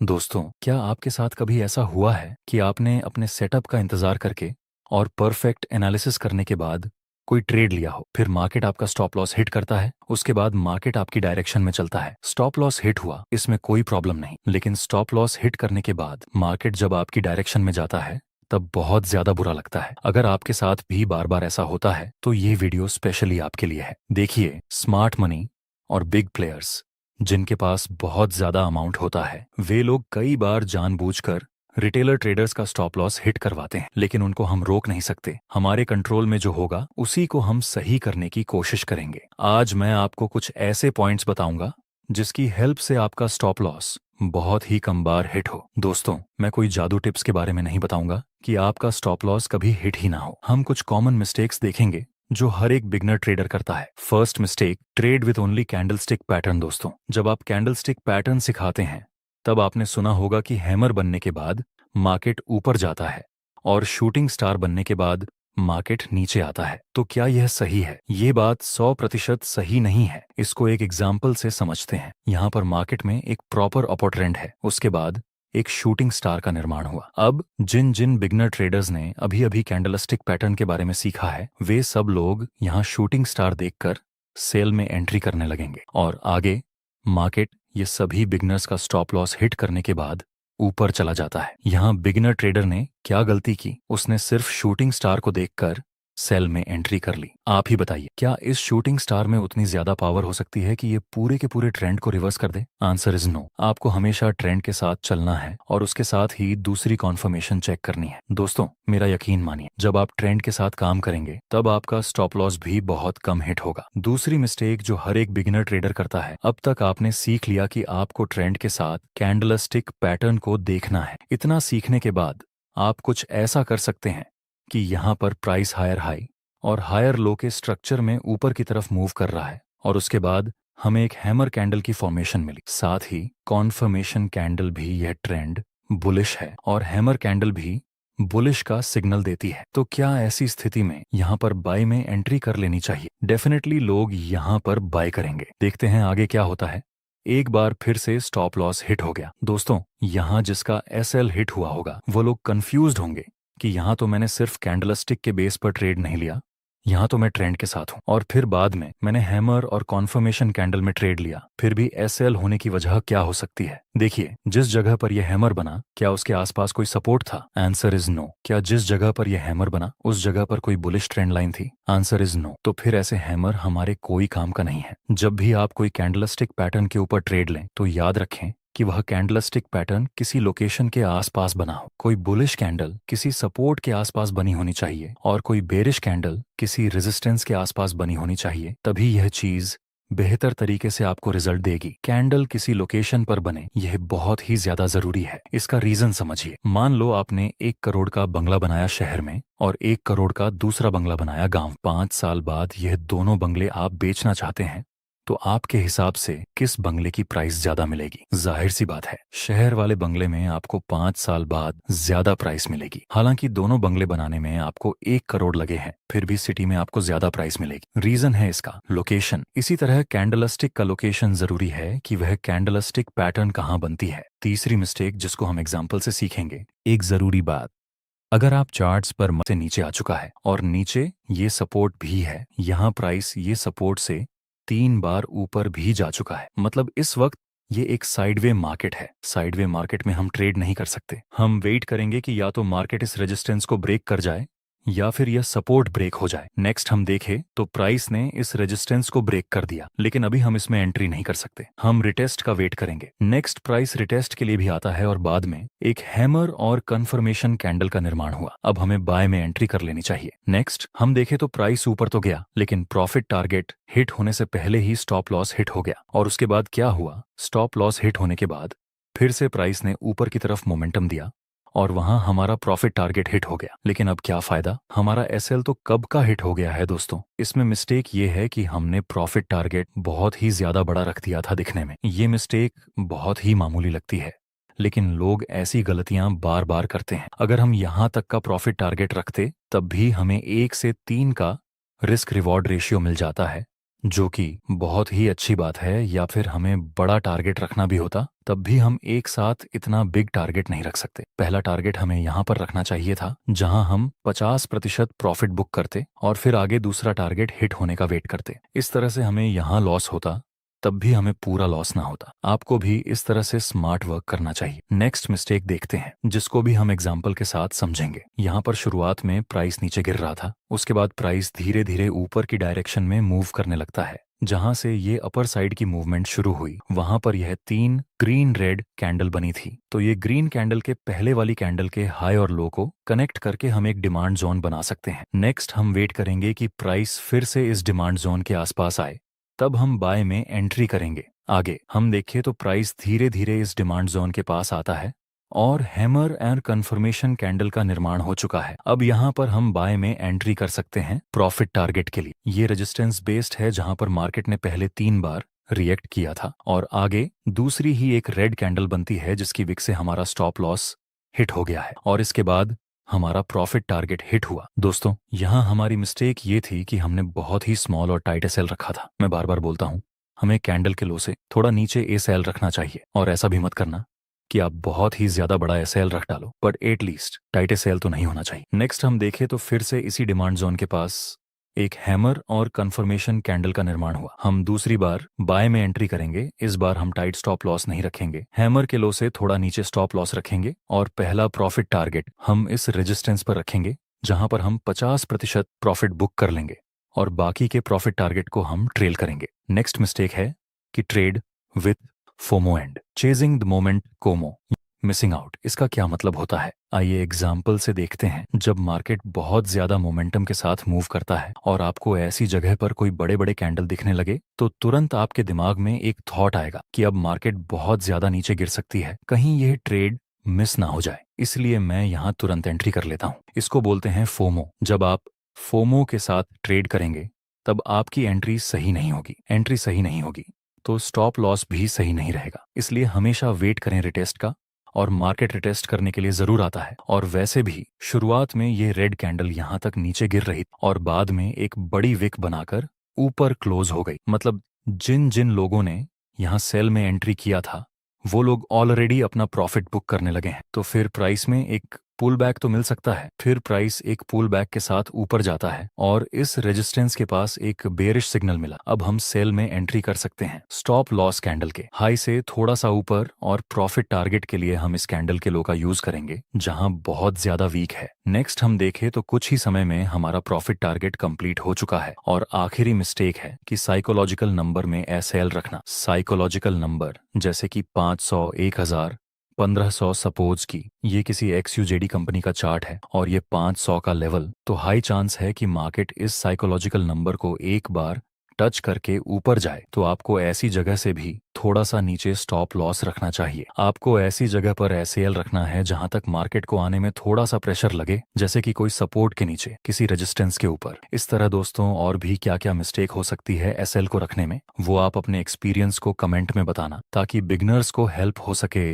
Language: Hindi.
दोस्तों, क्या आपके साथ कभी ऐसा हुआ है कि आपने अपने सेटअप का इंतजार करके और परफेक्ट एनालिसिस करने के बाद कोई ट्रेड लिया हो, फिर मार्केट आपका स्टॉप लॉस हिट करता है, उसके बाद मार्केट आपकी डायरेक्शन में चलता है, स्टॉप लॉस हिट हुआ, इसमें कोई प्रॉब्लम नहीं, लेकिन स्टॉप लॉस हिट करने के बाद मार्केट जब आपकी डायरेक्शन में जाता है तब बहुत ज्यादा बुरा लगता है। अगर आपके साथ भी बार बार ऐसा होता है तो ये वीडियो स्पेशली आपके लिए है। देखिए, स्मार्ट मनी और बिग प्लेयर्स जिनके पास बहुत ज्यादा अमाउंट होता है, वे लोग कई बार जानबूझकर रिटेलर ट्रेडर्स का स्टॉप लॉस हिट करवाते हैं, लेकिन उनको हम रोक नहीं सकते। हमारे कंट्रोल में जो होगा उसी को हम सही करने की कोशिश करेंगे। आज मैं आपको कुछ ऐसे पॉइंट्स बताऊंगा जिसकी हेल्प से आपका स्टॉप लॉस बहुत ही कम बार हिट हो। दोस्तों, मैं कोई जादू टिप्स के बारे में नहीं बताऊंगा कि आपका स्टॉप लॉस कभी हिट ही ना हो। हम कुछ कॉमन मिस्टेक्स देखेंगे जो हर एक बिगनर ट्रेडर करता है। First mistake, trade with only candlestick pattern. दोस्तों, जब आप कैंडलस्टिक पैटर्न सिखाते हैं तब आपने सुना होगा कि हैमर बनने के बाद मार्केट ऊपर जाता है और शूटिंग स्टार बनने के बाद मार्केट नीचे आता है। तो क्या यह सही है? ये बात 100% सही नहीं है। इसको एक एग्जाम्पल से समझते हैं। यहाँ पर मार्केट में एक प्रॉपर अपर ट्रेंड है, उसके बाद एक शूटिंग स्टार का निर्माण हुआ। अब जिन जिन बिगनर ट्रेडर्स ने अभी अभी कैंडलस्टिक पैटर्न के बारे में सीखा है, वे सब लोग यहाँ शूटिंग स्टार देखकर सेल में एंट्री करने लगेंगे और आगे मार्केट ये सभी बिगनर्स का स्टॉप लॉस हिट करने के बाद ऊपर चला जाता है। यहाँ बिगिनर ट्रेडर ने क्या गलती की? उसने सिर्फ शूटिंग स्टार को देखकर सेल में एंट्री कर ली। आप ही बताइए, क्या इस शूटिंग स्टार में उतनी ज्यादा पावर हो सकती है कि ये पूरे के पूरे ट्रेंड को रिवर्स कर दे? Answer is no. आपको हमेशा ट्रेंड के साथ चलना है और उसके साथ ही दूसरी कॉन्फर्मेशन चेक करनी है। दोस्तों, मेरा यकीन मानिए, जब आप ट्रेंड के साथ काम करेंगे तब आपका स्टॉप लॉस भी बहुत कम हिट होगा। दूसरी मिस्टेक जो हर एक बिगिनर ट्रेडर करता है, अब तक आपने सीख लिया कि आपको ट्रेंड के साथ कैंडलस्टिक पैटर्न को देखना है। इतना सीखने के बाद आप कुछ ऐसा कर सकते हैं कि यहाँ पर प्राइस हायर हाई और हायर लो के स्ट्रक्चर में ऊपर की तरफ मूव कर रहा है और उसके बाद हमें एक हैमर कैंडल की फॉर्मेशन मिली। साथ ही कॉन्फर्मेशन कैंडल भी यह ट्रेंड बुलिश है और हैमर कैंडल भी बुलिश का सिग्नल देती है। तो क्या ऐसी स्थिति में यहाँ पर बाय में एंट्री कर लेनी चाहिए? डेफिनेटली लोग यहाँ पर बाय करेंगे। देखते हैं आगे क्या होता है। एक बार फिर से स्टॉप लॉस हिट हो गया। दोस्तों, यहाँ जिसका एसएल हिट हुआ होगा वो लोग कंफ्यूज्ड होंगे कि यहाँ तो मैंने सिर्फ कैंडलस्टिक के बेस पर ट्रेड नहीं लिया, यहाँ तो मैं ट्रेंड के साथ हूँ, और फिर बाद में मैंने हैमर और कॉन्फर्मेशन कैंडल में ट्रेड लिया। फिर भी एसएल होने की वजह क्या हो सकती है? देखिए, जिस जगह पर यह हैमर बना, क्या उसके आसपास कोई सपोर्ट था? Answer is no. क्या जिस जगह पर यह हैमर बना उस जगह पर कोई बुलिश ट्रेंड लाइन थी? Answer is no. तो फिर ऐसे हैमर हमारे कोई काम का नहीं है। जब भी आप कोई कैंडलस्टिक पैटर्न के ऊपर ट्रेड लें तो याद रखें कि वह कैंडलस्टिक पैटर्न किसी लोकेशन के आसपास बना हो। कोई बुलिश कैंडल किसी सपोर्ट के आसपास बनी होनी चाहिए और कोई बेरिश कैंडल किसी रेजिस्टेंस के आसपास बनी होनी चाहिए, तभी यह चीज बेहतर तरीके से आपको रिजल्ट देगी। कैंडल किसी लोकेशन पर बने, यह बहुत ही ज्यादा जरूरी है। इसका रीजन समझिए। मान लो आपने 1 करोड़ का बंगला बनाया शहर में और 1 करोड़ का दूसरा बंगला बनाया गांव। 5 साल बाद यह दोनों बंगले आप बेचना चाहते हैं, तो आपके हिसाब से किस बंगले की प्राइस ज्यादा मिलेगी? जाहिर सी बात है, शहर वाले बंगले में आपको 5 साल बाद ज्यादा प्राइस मिलेगी। हालांकि दोनों बंगले बनाने में आपको 1 करोड़ लगे हैं, फिर भी सिटी में आपको ज्यादा प्राइस मिलेगी। रीजन है इसका लोकेशन। इसी तरह कैंडलस्टिक का लोकेशन जरूरी है कि वह कैंडलस्टिक पैटर्न कहाँ बनती है। तीसरी मिस्टेक जिसको हम एग्जाम्पल से सीखेंगे, एक जरूरी बात, अगर आप चार्ट्स पर से नीचे आ चुका है और नीचे ये सपोर्ट भी है, यहाँ प्राइस ये सपोर्ट से 3 बार ऊपर भी जा चुका है, मतलब इस वक्त ये एक साइडवे मार्केट है। साइडवे मार्केट में हम ट्रेड नहीं कर सकते। हम वेट करेंगे कि या तो मार्केट इस रेजिस्टेंस को ब्रेक कर जाए या फिर यह सपोर्ट ब्रेक हो जाए। नेक्स्ट हम देखें तो प्राइस ने इस रेजिस्टेंस को ब्रेक कर दिया, लेकिन अभी हम इसमें एंट्री नहीं कर सकते। हम रिटेस्ट का वेट करेंगे। नेक्स्ट प्राइस रिटेस्ट के लिए भी आता है और बाद में एक हैमर और कंफर्मेशन कैंडल का निर्माण हुआ। अब हमें बाय में एंट्री कर लेनी चाहिए। नेक्स्ट हम देखें तो प्राइस ऊपर तो गया, लेकिन प्रॉफिट टारगेट हिट होने से पहले ही स्टॉप लॉस हिट हो गया। और उसके बाद क्या हुआ? स्टॉप लॉस हिट होने के बाद फिर से प्राइस ने ऊपर की तरफ मोमेंटम दिया और वहां हमारा प्रॉफिट टारगेट हिट हो गया। लेकिन अब क्या फायदा? हमारा एसएल तो कब का हिट हो गया है। दोस्तों, इसमें मिस्टेक ये है कि हमने प्रॉफिट टारगेट बहुत ही ज्यादा बड़ा रख दिया था दिखने में। ये मिस्टेक बहुत ही मामूली लगती है, लेकिन लोग ऐसी गलतियां बार बार करते हैं। अगर हम यहां तक का प्रॉफिट टारगेट रखते तब भी हमें 1 से 3 का रिस्क रिवॉर्ड रेशियो मिल जाता है, जो कि बहुत ही अच्छी बात है, या फिर हमें बड़ा टारगेट रखना भी होता तब भी हम एक साथ इतना बिग टारगेट नहीं रख सकते। पहला टारगेट हमें यहाँ पर रखना चाहिए था जहां हम 50% प्रॉफिट बुक करते और फिर आगे दूसरा टारगेट हिट होने का वेट करते। इस तरह से हमें यहाँ लॉस होता तब भी हमें पूरा लॉस ना होता। आपको भी इस तरह से स्मार्ट वर्क करना चाहिए। नेक्स्ट मिस्टेक देखते हैं जिसको भी हम एग्जाम्पल के साथ समझेंगे। यहाँ पर शुरुआत में प्राइस नीचे गिर रहा था, उसके बाद प्राइस धीरे धीरे ऊपर की डायरेक्शन में मूव करने लगता है। जहां से ये अपर साइड की मूवमेंट शुरू हुई वहां पर यह 3 ग्रीन रेड कैंडल बनी थी। तो ये ग्रीन कैंडल के पहले वाली कैंडल के हाई और लो को कनेक्ट करके हम एक डिमांड जोन बना सकते हैं। नेक्स्ट हम वेट करेंगे कि प्राइस फिर से इस डिमांड जोन के आसपास आए, तब हम बाय में एंट्री करेंगे। आगे हम देखें तो प्राइस धीरे धीरे इस डिमांड जोन के पास आता है और हैमर एंड कंफर्मेशन कैंडल का निर्माण हो चुका है। अब यहाँ पर हम बाय में एंट्री कर सकते हैं प्रॉफिट टारगेट के लिए। ये रेजिस्टेंस बेस्ड है जहां पर मार्केट ने पहले 3 बार रिएक्ट किया था और आगे दूसरी ही एक रेड कैंडल बनती है जिसकी विक से हमारा स्टॉप लॉस हिट हो गया है और इसके बाद हमारा प्रॉफिट टारगेट हिट हुआ। दोस्तों, यहाँ हमारी मिस्टेक ये थी कि हमने बहुत ही स्मॉल और टाइट एसएल रखा था। मैं बार बार बोलता हूँ, हमें कैंडल के लो से थोड़ा नीचे एसएल रखना चाहिए और ऐसा भी मत करना कि आप बहुत ही ज्यादा बड़ा एसएल रख डालो, बट एटलीस्ट टाइट एसएल तो नहीं होना चाहिए। नेक्स्ट हम देखें तो फिर से इसी डिमांड जोन के पास एक हैमर और कंफर्मेशन कैंडल का निर्माण हुआ। हम दूसरी बार बाय में एंट्री करेंगे। इस बार हम टाइट स्टॉप लॉस नहीं रखेंगे, हैमर के लो से थोड़ा नीचे स्टॉप लॉस रखेंगे और पहला प्रॉफिट टारगेट हम इस रेजिस्टेंस पर रखेंगे जहां पर हम 50% प्रॉफिट बुक कर लेंगे और बाकी के प्रॉफिट टारगेट को हम ट्रेल करेंगे। नेक्स्ट मिस्टेक है कि trade with FOMO and chasing the moment Como, missing out. इसका क्या मतलब होता है, आइए एग्जाम्पल से देखते हैं। जब मार्केट बहुत ज्यादा मोमेंटम के साथ मूव करता है और आपको ऐसी जगह पर कोई बड़े बड़े कैंडल दिखने लगे तो तुरंत आपके दिमाग में एक थॉट आएगा कि अब मार्केट बहुत ज्यादा नीचे गिर सकती है, कहीं यह ट्रेड मिस ना हो जाए, इसलिए मैं यहाँ तुरंत एंट्री कर लेता हूँ। इसको बोलते हैं फोमो। जब आप फोमो के साथ ट्रेड करेंगे तब आपकी एंट्री सही नहीं होगी, एंट्री सही नहीं होगी तो स्टॉप लॉस भी सही नहीं रहेगा। इसलिए हमेशा वेट करें रिटेस्ट का, और मार्केट रिटेस्ट करने के लिए जरूर आता है। और वैसे भी शुरुआत में ये रेड कैंडल यहाँ तक नीचे गिर रही और बाद में एक बड़ी विक बनाकर ऊपर क्लोज हो गई। मतलब जिन जिन लोगों ने यहाँ सेल में एंट्री किया था वो लोग ऑलरेडी अपना प्रॉफिट बुक करने लगे हैं। तो फिर प्राइस में एक पुल बैक तो मिल सकता है, फिर प्राइस एक पुल बैक के साथ ऊपर जाता है और इस रेजिस्टेंस के पास एक बेरिश सिग्नल मिला। अब हम सेल में एंट्री कर सकते हैं स्टॉप लॉस कैंडल के हाई से थोड़ा सा ऊपर, और प्रॉफिट टारगेट के लिए हम इस कैंडल के लो का यूज करेंगे जहां बहुत ज्यादा वीक है। नेक्स्ट हम देखें तो कुछ ही समय में हमारा प्रॉफिट टारगेट कंप्लीट हो चुका है और आखिरी मिस्टेक है कि साइकोलॉजिकल नंबर में एसएल रखना। साइकोलॉजिकल नंबर जैसे कि 500, 1000, 1500 सपोज की ये किसी एक्सयूजेडी कंपनी का चार्ट है और ये 500 का लेवल, तो हाई चांस है कि मार्केट इस साइकोलॉजिकल नंबर को एक बार टच करके ऊपर जाए। तो आपको ऐसी जगह से भी थोड़ा सा नीचे स्टॉप लॉस रखना चाहिए। आपको ऐसी जगह पर एसएल रखना है जहां तक मार्केट को आने में थोड़ा सा प्रेशर लगे, जैसे कि कोई सपोर्ट के नीचे, किसी रेजिस्टेंस के ऊपर। इस तरह दोस्तों और भी क्या क्या मिस्टेक हो सकती है एसएल को रखने में, वो आप अपने एक्सपीरियंस को कमेंट में बताना ताकि बिगनर्स को हेल्प हो सके।